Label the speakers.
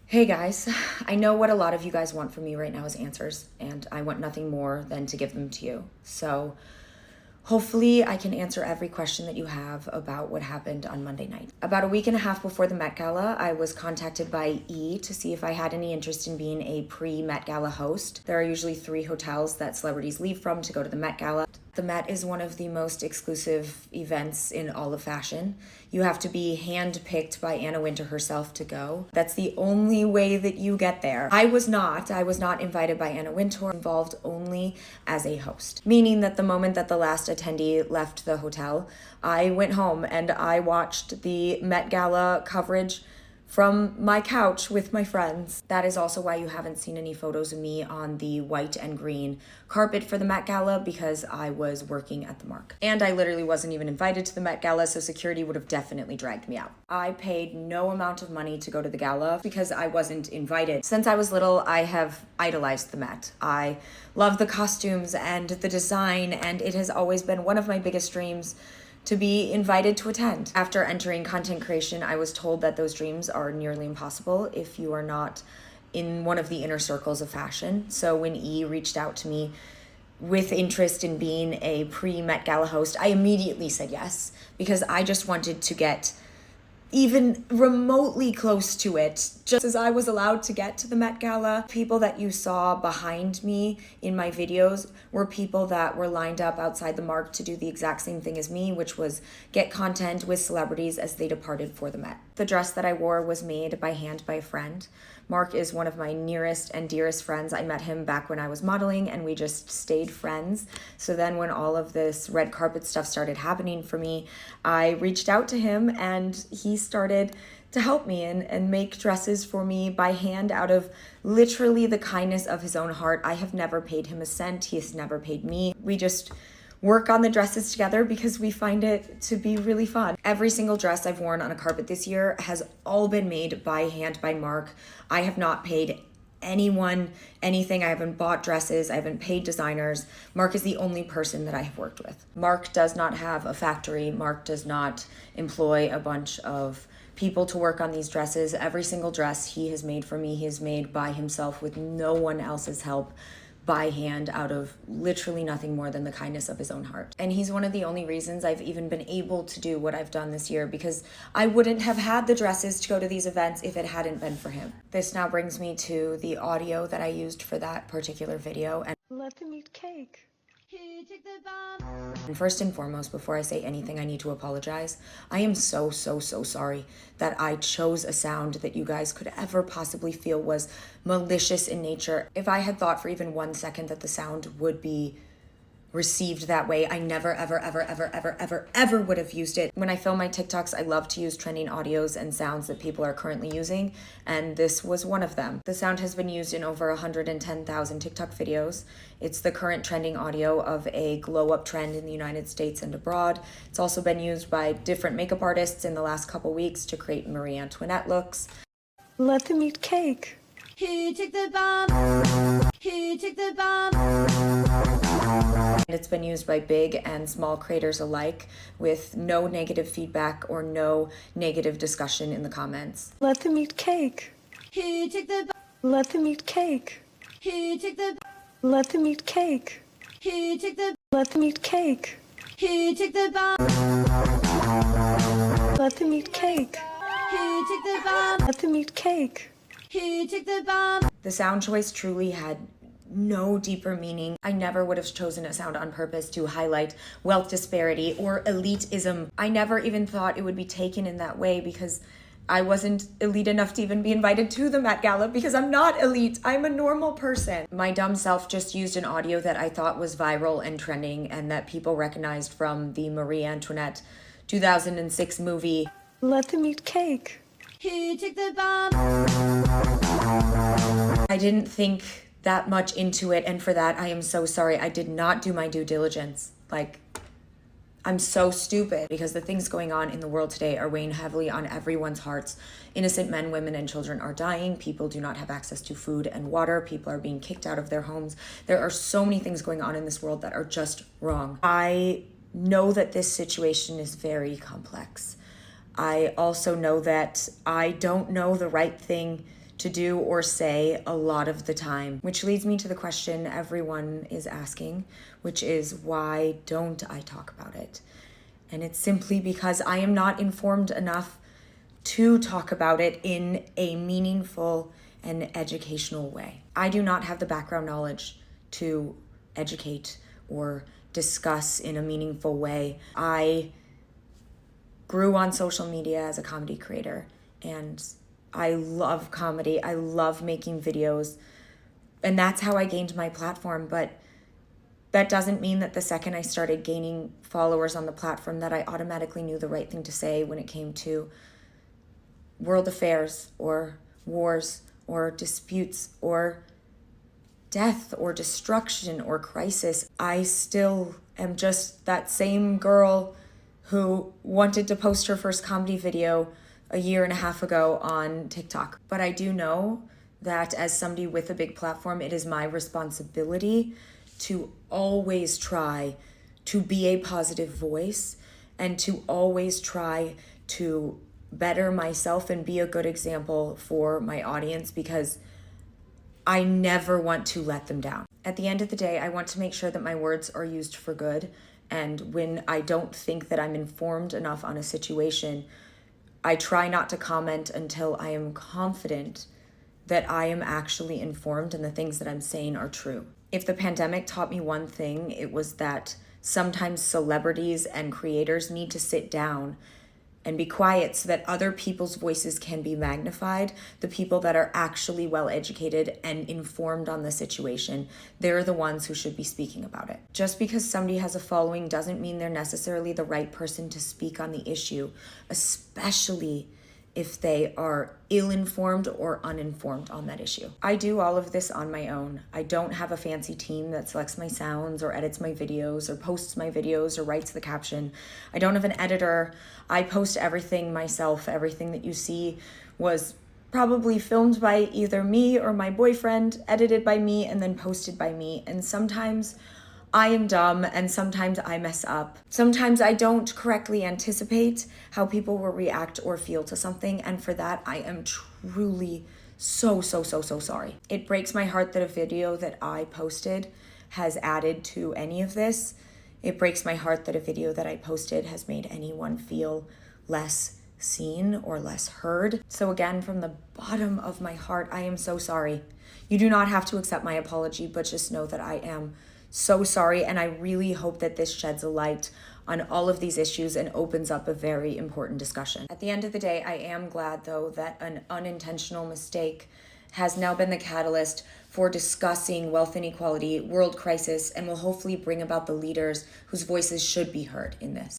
Speaker 1: Hey guys, I know what a lot of you guys want from me right now is answers, and I want nothing more than to give them to you. So hopefully I can answer every question that you have about what happened on Monday night. About a week and a half before the Met Gala, I was contacted by E to see if I had any interest in being a pre-Met Gala host. There are usually 3 hotels that celebrities leave from to go to the Met Gala. The Met is one of the most exclusive events in all of fashion. You have to be handpicked by Anna Wintour herself to go. That's the only way that you get there. I was not invited by Anna Wintour, involved only as a host. Meaning that the moment that the last attendee left the hotel, I went home and I watched the Met Gala coverage from my couch with my friends. That is also why you haven't seen any photos of me on the white and green carpet for the Met Gala, because I was working at the Mark. And I literally wasn't even invited to the Met Gala, so security would have definitely dragged me out. I paid no amount of money to go to the gala because I wasn't invited. Since I was little, I have idolized the Met. I love the costumes and the design, and it has always been one of my biggest dreams to be invited to attend. After entering content creation, I was told that those dreams are nearly impossible if you are not in one of the inner circles of fashion. So when E reached out to me with interest in being a pre-Met Gala host, I immediately said yes, because I just wanted to get even remotely close to it. Just as I was allowed to get to the Met Gala, people that you saw behind me in my videos were people that were lined up outside the Mark to do the exact same thing as me, which was get content with celebrities as they departed for the Met. The dress that I wore was made by hand by a friend. Mark is one of my nearest and dearest friends. I met him back when I was modeling and we just stayed friends. So then when all of this red carpet stuff started happening for me, I reached out to him and he started to help me and make dresses for me by hand out of literally the kindness of his own heart. I have never paid him a cent. He has never paid me. We just work on the dresses together because we find it to be really fun. Every single dress I've worn on a carpet this year has all been made by hand by Mark. I have not paid anyone anything. I haven't bought dresses. I haven't paid designers. Mark is the only person that I have worked with. Mark does not have a factory. Mark does not employ a bunch of people to work on these dresses. Every single dress he has made for me, he has made by himself with no one else's help, by hand, out of literally nothing more than the kindness of his own heart. And he's one of the only reasons I've even been able to do what I've done this year, because I wouldn't have had the dresses to go to these events if it hadn't been for him. This now brings me to the audio that I used for that particular video. And
Speaker 2: let them eat cake.
Speaker 1: And first and foremost, before I say anything, I need to apologize. I am so sorry that I chose a sound that you guys could ever possibly feel was malicious in nature. If I had thought for even 1 second that the sound would be received that way, I never, ever would have used it. When I film my TikToks, I love to use trending audios and sounds that people are currently using, and this was one of them. The sound has been used in over 110,000 TikTok videos. It's the current trending audio of a glow-up trend in the United States and abroad. It's also been used by different makeup artists in the last couple weeks to create Marie Antoinette looks.
Speaker 2: Let them eat cake.
Speaker 3: Who took the bomb? Who took the bomb?
Speaker 1: And it's been used by big and small creators alike, with no negative feedback or no negative discussion in the comments.
Speaker 2: Let them eat cake.
Speaker 3: Who took the bomb?
Speaker 2: Let them eat cake.
Speaker 3: Who took the bomb?
Speaker 2: Let them eat cake.
Speaker 3: Who took the
Speaker 2: Let them eat cake.
Speaker 3: Who took the bomb?
Speaker 2: Let them eat cake.
Speaker 3: Who took the bomb?
Speaker 2: Let them eat cake.
Speaker 3: Who took the bomb?
Speaker 1: The sound choice truly had no deeper meaning. I never would have chosen a sound on purpose to highlight wealth disparity or elitism. I never even thought it would be taken in that way, because I wasn't elite enough to even be invited to the Met Gala, because I'm not elite. I'm a normal person. My dumb self just used an audio that I thought was viral and trending and that people recognized from the Marie Antoinette 2006 movie.
Speaker 2: Let them eat cake.
Speaker 3: Who took the bomb?
Speaker 1: I didn't think that much into it, and for that I am so sorry. I did not do my due diligence. Like, I'm so stupid, because the things going on in the world today are weighing heavily on everyone's hearts. Innocent men, women, and children are dying. People do not have access to food and water. People are being kicked out of their homes. There are so many things going on in this world that are just wrong. I know that this situation is very complex. I also know that I don't know the right thing to do or say a lot of the time, which leads me to the question everyone is asking, which is, why don't I talk about it? And it's simply because I am not informed enough to talk about it in a meaningful and educational way. I do not have the background knowledge to educate or discuss in a meaningful way. I grew on social media as a comedy creator, and I love comedy. I love making videos, and that's how I gained my platform. But that doesn't mean that the second I started gaining followers on the platform that I automatically knew the right thing to say when it came to world affairs or wars or disputes or death or destruction or crisis. I still am just that same girl who wanted to post her first comedy video a year and a half ago on TikTok. But I do know that as somebody with a big platform, it is my responsibility to always try to be a positive voice and to always try to better myself and be a good example for my audience, because I never want to let them down. At the end of the day, I want to make sure that my words are used for good. And when I don't think that I'm informed enough on a situation, I try not to comment until I am confident that I am actually informed and the things that I'm saying are true. If the pandemic taught me one thing, it was that sometimes celebrities and creators need to sit down and be quiet so that other people's voices can be magnified. The people that are actually well educated and informed on the situation, they're the ones who should be speaking about it. Just because somebody has a following doesn't mean they're necessarily the right person to speak on the issue, especially if they are ill-informed or uninformed on that issue. I do all of this on my own. I don't have a fancy team that selects my sounds or edits my videos or posts my videos or writes the caption. I don't have an editor. I post everything myself. Everything that you see was probably filmed by either me or my boyfriend, edited by me, and then posted by me. And sometimes I am dumb and sometimes I mess up. Sometimes I don't correctly anticipate how people will react or feel to something, and for that I am truly so sorry. It breaks my heart that a video that I posted has added to any of this. It breaks my heart that a video that I posted has made anyone feel less seen or less heard. So again, from the bottom of my heart, I am so sorry. You do not have to accept my apology, but just know that I am so sorry, and I really hope that this sheds a light on all of these issues and opens up a very important discussion. At the end of the day, I am glad, though, that an unintentional mistake has now been the catalyst for discussing wealth inequality, world crisis, and will hopefully bring about the leaders whose voices should be heard in this.